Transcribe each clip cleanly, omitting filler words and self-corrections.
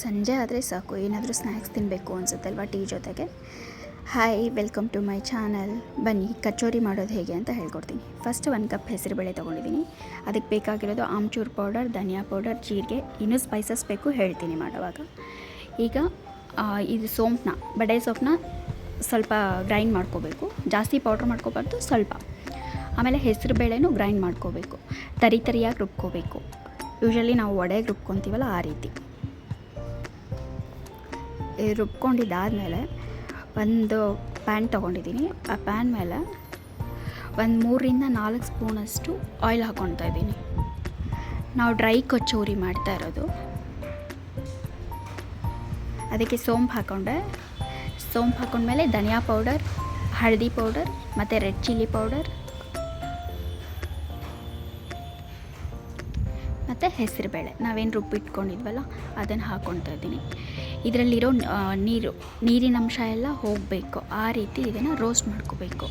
ಸಂಜೆ ಆದರೆ ಸಾಕು, ಏನಾದರೂ ಸ್ನ್ಯಾಕ್ಸ್ ತಿನ್ನಬೇಕು ಅನಿಸುತ್ತಲ್ವ ಟೀ ಜೊತೆಗೆ. Hi, welcome to my channel. ಬನ್ನಿ ಕಚೋರಿ ಮಾಡೋದು ಹೇಗೆ ಅಂತ ಹೇಳ್ಕೊಡ್ತೀನಿ. ಫಸ್ಟ್ 1 ಕಪ್ ಹೆಸರುಬೇಳೆ ತೊಗೊಂಡಿದ್ದೀನಿ. ಅದಕ್ಕೆ ಬೇಕಾಗಿರೋದು ಆಮ್ಚೂರ್ ಪೌಡರ್, ಧನಿಯಾ ಪೌಡರ್, ಜೀರಿಗೆ, ಇನ್ನೂ ಸ್ಪೈಸಸ್ ಬೇಕು, ಹೇಳ್ತೀನಿ ಮಾಡುವಾಗ. ಈಗ ಇದು ಸೋಂಪನ್ನ, ಬಡೆ ಸೊಪ್ಪನ್ನ ಸ್ವಲ್ಪ ಗ್ರೈಂಡ್ ಮಾಡ್ಕೋಬೇಕು. ಜಾಸ್ತಿ ಪೌಡ್ರ್ ಮಾಡ್ಕೋಬಾರ್ದು, ಸ್ವಲ್ಪ. ಆಮೇಲೆ ಹೆಸರುಬೇಳೆನೂ ಗ್ರೈಂಡ್ ಮಾಡ್ಕೋಬೇಕು, ತರಿಯಾಗಿ ರುಬ್ಕೋಬೇಕು. ಯೂಶ್ವಲಿ ನಾವು ವಡೆಗೆ ರುಬ್ಕೊತೀವಲ್ಲ ಆ ರೀತಿ ರುಬ್ಕೊಂಡಿದ್ದಾದಮೇಲೆ ಒಂದು ಪ್ಯಾನ್ ತೊಗೊಂಡಿದ್ದೀನಿ. ಆ ಪ್ಯಾನ್ ಮೇಲೆ ಒಂದು 3ರಿಂದ 4 ಸ್ಪೂನಷ್ಟು ಆಯಿಲ್ ಹಾಕ್ಕೊಳ್ತಾ ಇದ್ದೀನಿ. ನಾವು ಡ್ರೈ ಕಚೋರಿ ಮಾಡ್ತಾ ಇರೋದು. ಅದಕ್ಕೆ ಸೋಂಪು ಹಾಕ್ಕೊಂಡೆ. ಸೋಂಪು ಹಾಕ್ಕೊಂಡ್ಮೇಲೆ ಧನಿಯಾ ಪೌಡರ್, ಹಳದಿ ಪೌಡರ್ ಮತ್ತು ರೆಡ್ ಚಿಲ್ಲಿ ಪೌಡರ್ ಮತ್ತು ಹೆಸರುಬೇಳೆ ನಾವೇನು ರುಬ್ಬಿಟ್ಕೊಂಡಿದ್ವಲ್ಲ ಅದನ್ನು ಹಾಕ್ಕೊಳ್ತಾ ಇದ್ದೀನಿ. ಇದರಲ್ಲಿರೋ ನೀರಿನ ಅಂಶ ಎಲ್ಲ ಹೋಗಬೇಕು. ಆ ರೀತಿ ಇದನ್ನು ರೋಸ್ಟ್ ಮಾಡ್ಕೋಬೇಕು.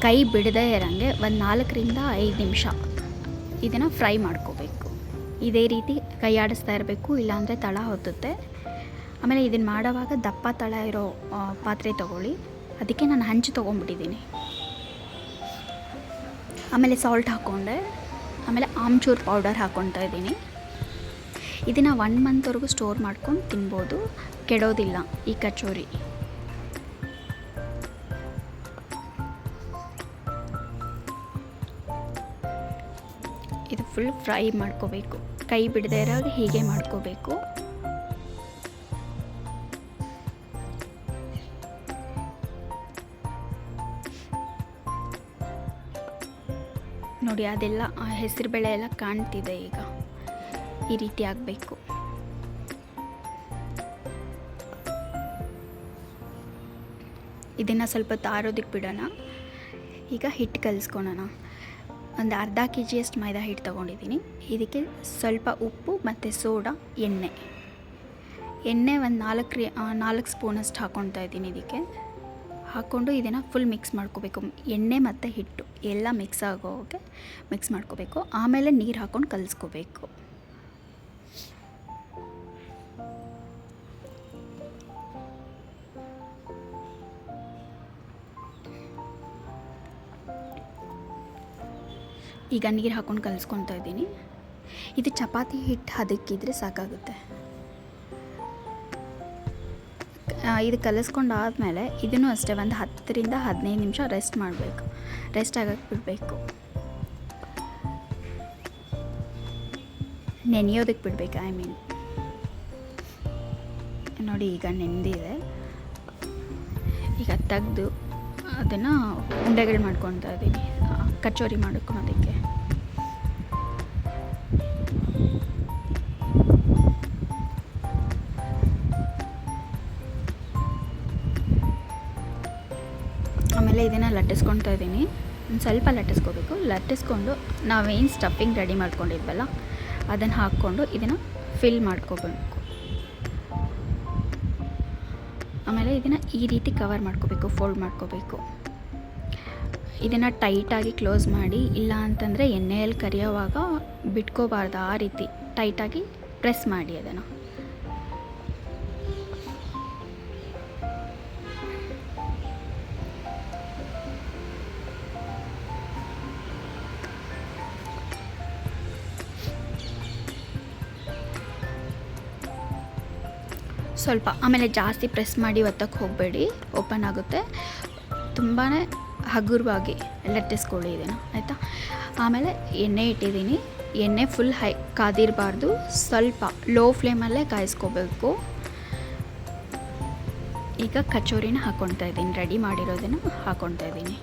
ಕೈ ಬಿಡದೇ ಇರೋಂಗೆ ಒಂದು 4ರಿಂದ 5 ನಿಮಿಷ ಇದನ್ನು ಫ್ರೈ ಮಾಡ್ಕೋಬೇಕು. ಇದೇ ರೀತಿ ಕೈ ಆಡಿಸ್ತಾ ಇರಬೇಕು, ಇಲ್ಲಾಂದರೆ ತಳ ಹೊತ್ತುತ್ತೆ. ಆಮೇಲೆ ಇದನ್ನು ಮಾಡೋವಾಗ ದಪ್ಪ ತಳ ಇರೋ ಪಾತ್ರೆ ತೊಗೊಳ್ಳಿ. ಅದಕ್ಕೆ ನಾನು ಹಂಚು ತೊಗೊಂಡ್ಬಿಟ್ಟಿದ್ದೀನಿ. ಆಮೇಲೆ ಸಾಲ್ಟ್ ಹಾಕ್ಕೊಂಡೆ. ಆಮೇಲೆ ಆಮ್ಚೂರ್ ಪೌಡರ್ ಹಾಕ್ಕೊಳ್ತಾ ಇದ್ದೀನಿ. ಇದನ್ನು 1 ಮಂತ್ವರೆಗೂ ಸ್ಟೋರ್ ಮಾಡ್ಕೊಂಡು ತಿನ್ಬೋದು, ಕೆಡೋದಿಲ್ಲ ಈ ಕಚೋರಿ. ಇದು ಫುಲ್ ಫ್ರೈ ಮಾಡ್ಕೋಬೇಕು, ಕೈ ಬಿಡದೇ ಇರೋದು ಹೀಗೆ ಮಾಡ್ಕೋಬೇಕು. ನೋಡಿ, ಅದೆಲ್ಲ ಹೆಸರುಬೇಳೆ ಎಲ್ಲ ಕಾಣ್ತಿದೆ. ಈಗ ಈ ರೀತಿ ಆಗಬೇಕು. ಇದನ್ನು ಸ್ವಲ್ಪ ತಾರೋದಕ್ಕೆ ಬಿಡೋಣ. ಈಗ ಹಿಟ್ಟು ಕಲಿಸ್ಕೊಳೋಣ. ಒಂದು ಅರ್ಧ kg ಮೈದಾ ಹಿಟ್ಟು ತೊಗೊಂಡಿದ್ದೀನಿ. ಇದಕ್ಕೆ ಸ್ವಲ್ಪ ಉಪ್ಪು ಮತ್ತು ಸೋಡಾ, ಎಣ್ಣೆ ಒಂದು 4 ಸ್ಪೂನಷ್ಟು ಹಾಕ್ಕೊಳ್ತಾ ಇದ್ದೀನಿ. ಇದಕ್ಕೆ ಹಾಕ್ಕೊಂಡು ಇದನ್ನು ಫುಲ್ ಮಿಕ್ಸ್ ಮಾಡ್ಕೋಬೇಕು. ಎಣ್ಣೆ ಮತ್ತು ಹಿಟ್ಟು ಎಲ್ಲ ಮಿಕ್ಸ್ ಆಗೋಗೆ ಮಿಕ್ಸ್ ಮಾಡ್ಕೋಬೇಕು. ಆಮೇಲೆ ನೀರು ಹಾಕ್ಕೊಂಡು ಕಲಿಸ್ಕೋಬೇಕು. ಈಗ ನೀರು ಹಾಕ್ಕೊಂಡು ಕಲಿಸ್ಕೊತಾ ಇದ್ದೀನಿ. ಇದು ಚಪಾತಿ ಹಿಟ್ಟು ಹದಕ್ಕಿದ್ರೆ ಸಾಕಾಗುತ್ತೆ. ಇದು ಕಲಿಸ್ಕೊಂಡಾದಮೇಲೆ ಇದನ್ನು ಅಷ್ಟೇ ಒಂದು 10ರಿಂದ 15 ನಿಮಿಷ ರೆಸ್ಟ್ ಮಾಡಬೇಕು. ರೆಸ್ಟ್ ಆಗಕ್ಕೆ ಬಿಡಬೇಕು, ನೆನೆಯೋದಕ್ಕೆ ಬಿಡಬೇಕು. ನೋಡಿ, ಈಗ ನೆಂದಿದೆ. ಈಗ ತೆಗೆದು ಅದನ್ನು ಉಂಡೆಗಳು ಮಾಡ್ಕೊತಾ ಇದ್ದೀನಿ ಕಚೋರಿ ಮಾಡ್ಕೊಳೋದಕ್ಕೆ. ಆಮೇಲೆ ಇದನ್ನು ಲಟ್ಟಿಸ್ಕೊತಾ ಇದ್ದೀನಿ. ಒಂದು ಸ್ವಲ್ಪ ಲಟ್ಟಿಸ್ಕೋಬೇಕು. ಲಟ್ಟಿಸ್ಕೊಂಡು ನಾವೇನು ಸ್ಟಫಿಂಗ್ ರೆಡಿ ಮಾಡ್ಕೊಂಡಿದ್ವಲ್ಲ ಅದನ್ನು ಹಾಕ್ಕೊಂಡು ಇದನ್ನು ಫಿಲ್ ಮಾಡ್ಕೋಬೇಕು. ಆಮೇಲೆ ಇದನ್ನು ಈ ರೀತಿ ಕವರ್ ಮಾಡ್ಕೋಬೇಕು, ಫೋಲ್ಡ್ ಮಾಡ್ಕೋಬೇಕು. ಇದನ್ನು ಟೈಟಾಗಿ ಕ್ಲೋಸ್ ಮಾಡಿ, ಇಲ್ಲ ಅಂತಂದರೆ ಎಣ್ಣೆಯಲ್ಲಿ ಕರಿಯೋವಾಗ ಬಿಟ್ಕೋಬಾರ್ದು. ಆ ರೀತಿ ಟೈಟಾಗಿ ಪ್ರೆಸ್ ಮಾಡಿ ಅದನ್ನು. ಸ್ವಲ್ಪ ಆಮೇಲೆ ಜಾಸ್ತಿ ಪ್ರೆಸ್ ಮಾಡಿ ಒತ್ತಕ್ಕೆ ಹೋಗಬೇಡಿ, ಓಪನ್ ಆಗುತ್ತೆ. ತುಂಬಾ ಹಗುರವಾಗಿ ಲಟ್ಟಿಸ್ಕೊಳ್ಳಿ ಇದನ್ನು, ಆಯಿತಾ. ಆಮೇಲೆ ಎಣ್ಣೆ ಇಟ್ಟಿದ್ದೀನಿ. ಎಣ್ಣೆ ಫುಲ್ ಕಾದಿರಬಾರ್ದು, ಸ್ವಲ್ಪ ಲೋ ಫ್ಲೇಮಲ್ಲೇ ಕಾಯಿಸ್ಕೋಬೇಕು. ಈಗ ಕಚೋರಿನ ಹಾಕ್ಕೊಳ್ತಾ ಇದ್ದೀನಿ. ರೆಡಿ ಮಾಡಿರೋದನ್ನು ಹಾಕ್ಕೊಳ್ತಾ ಇದ್ದೀನಿ.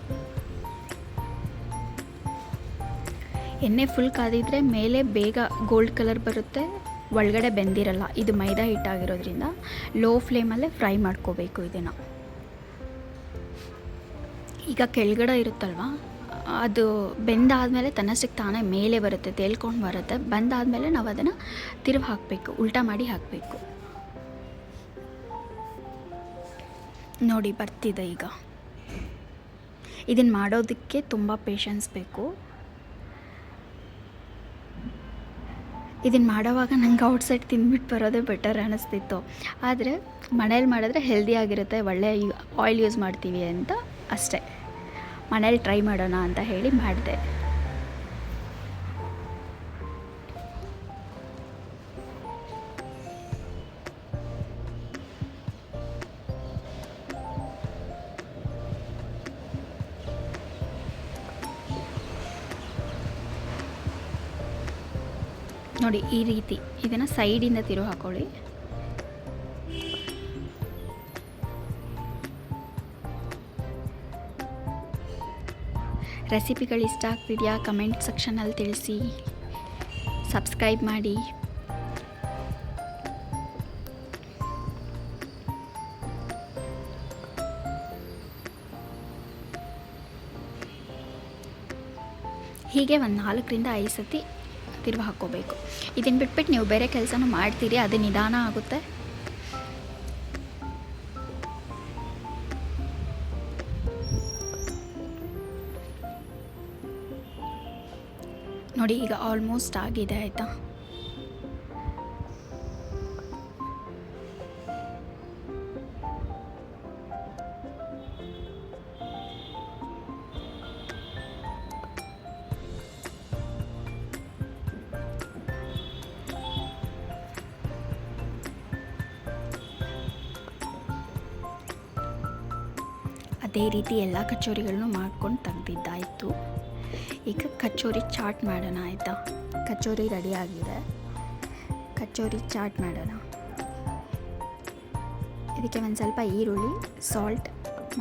ಎಣ್ಣೆ ಫುಲ್ ಕಾದಿದ್ರೆ ಮೇಲೆ ಬೇಗ ಗೋಲ್ಡ್ ಕಲರ್ ಬರುತ್ತೆ, ಒಳಗಡೆ ಬೆಂದಿರಲ್ಲ. ಇದು ಮೈದಾ ಹಿಟ್ಟಾಗಿರೋದ್ರಿಂದ ಲೋ ಫ್ಲೇಮಲ್ಲೇ ಫ್ರೈ ಮಾಡ್ಕೋಬೇಕು ಇದನ್ನು. ಈಗ ಕೆಳಗಡೆ ಇರುತ್ತಲ್ವ, ಅದು ಬೆಂದಾದಮೇಲೆ ತನ್ನಷ್ಟಕ್ಕೆ ತಾನೇ ಮೇಲೆ ಬರುತ್ತೆ, ತೇಲ್ಕೊಂಡು ಬರುತ್ತೆ. ಬಂದಾದಮೇಲೆ ನಾವು ಅದನ್ನು ತಿರುವಿ ಹಾಕಬೇಕು, ಉಲ್ಟಾ ಮಾಡಿ ಹಾಕಬೇಕು. ನೋಡಿ, ಬರ್ತಿದೆ ಈಗ. ಇದನ್ನು ಮಾಡೋದಕ್ಕೆ ತುಂಬ ಪೇಷನ್ಸ್ ಬೇಕು. ಇದನ್ನು ಮಾಡೋವಾಗ ನಂಗೆ ಔಟ್ಸೈಡ್ ತಿಂದ್ಬಿಟ್ಟು ಬರೋದೇ ಬೆಟರ್ ಅನ್ನಿಸ್ತಿತ್ತು. ಆದರೆ ಮನೇಲಿ ಮಾಡಿದ್ರೆ ಹೆಲ್ದಿಯಾಗಿರುತ್ತೆ, ಒಳ್ಳೆ ಆಯಿಲ್ ಯೂಸ್ ಮಾಡ್ತೀವಿ ಅಂತ ಅಷ್ಟೇ. ಮನೇಲಿ ಟ್ರೈ ಮಾಡೋಣ ಅಂತ ಹೇಳಿ ಮಾಡಿದೆ. ನೋಡಿ ಈ ರೀತಿ ಇದನ್ನು ಸೈಡಿಂದ ತಿರು ಹಾಕೊಳ್ಳಿ. ರೆಸಿಪಿಗಳು ಇಷ್ಟ ಆಗ್ತಿದೆಯಾ ಕಮೆಂಟ್ ಸೆಕ್ಷನಲ್ಲಿ ತಿಳಿಸಿ. ಸಬ್ಸ್ಕ್ರೈಬ್ ಮಾಡಿ. ಹೀಗೆ ಒಂದು 4ರಿಂದ 5 ಸತಿ ತಿರುವು ಹಾಕ್ಕೋಬೇಕು. ಇದನ್ನು ಬಿಟ್ಬಿಟ್ಟು ನೀವು ಬೇರೆ ಕೆಲಸನೂ ಮಾಡ್ತೀರಿ, ಅದು ನಿಧಾನ ಆಗುತ್ತೆ. ನೋಡಿ ಈಗ ಆಲ್ಮೋಸ್ಟ್ ಆಗಿದೆ ಆಯಿತಾ. ಅದೇ ರೀತಿ ಎಲ್ಲ ಕಚೋರಿಗಳನ್ನು ಮಾಡ್ಕೊಂಡು ತೆಗ್ದಿದ್ದಾಯಿತು. ಈಗ ಕಚೋರಿ ಚಾಟ್ ಮಾಡೋಣ ಆಯಿತಾ. ಕಚೋರಿ ರೆಡಿಯಾಗಿದೆ, ಕಚೋರಿ ಚಾಟ್ ಮಾಡೋಣ. ಇದಕ್ಕೆ ಒಂದು ಸ್ವಲ್ಪ ಈರುಳ್ಳಿ, ಸಾಲ್ಟ್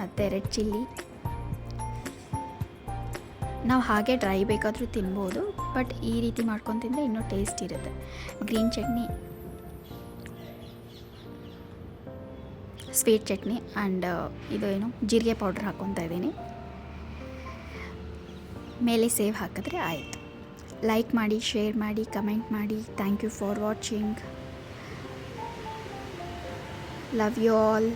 ಮತ್ತು ರೆಡ್ ಚಿಲ್ಲಿ. ನಾವು ಹಾಗೆ ಡ್ರೈ ಬೇಕಾದರೂ ತಿನ್ಬೋದು, ಬಟ್ ಈ ರೀತಿ ಮಾಡ್ಕೊಂಡು ತಿಂದರೆ ಇನ್ನೂ ಟೇಸ್ಟ್ ಇರುತ್ತೆ. Green chutney, sweet chutney and ಇದು ಏನು ಜೀರಿಗೆ ಪೌಡ್ರ್ ಹಾಕ್ಕೊತಾ ಇದ್ದೀನಿ. ಮೇಲೆ ಸೇವ್ ಹಾಕಿದ್ರೆ ಆಯಿತು. ಲೈಕ್ ಮಾಡಿ, ಶೇರ್ ಮಾಡಿ, ಕಮೆಂಟ್ ಮಾಡಿ. Thank you for watching. Love you all.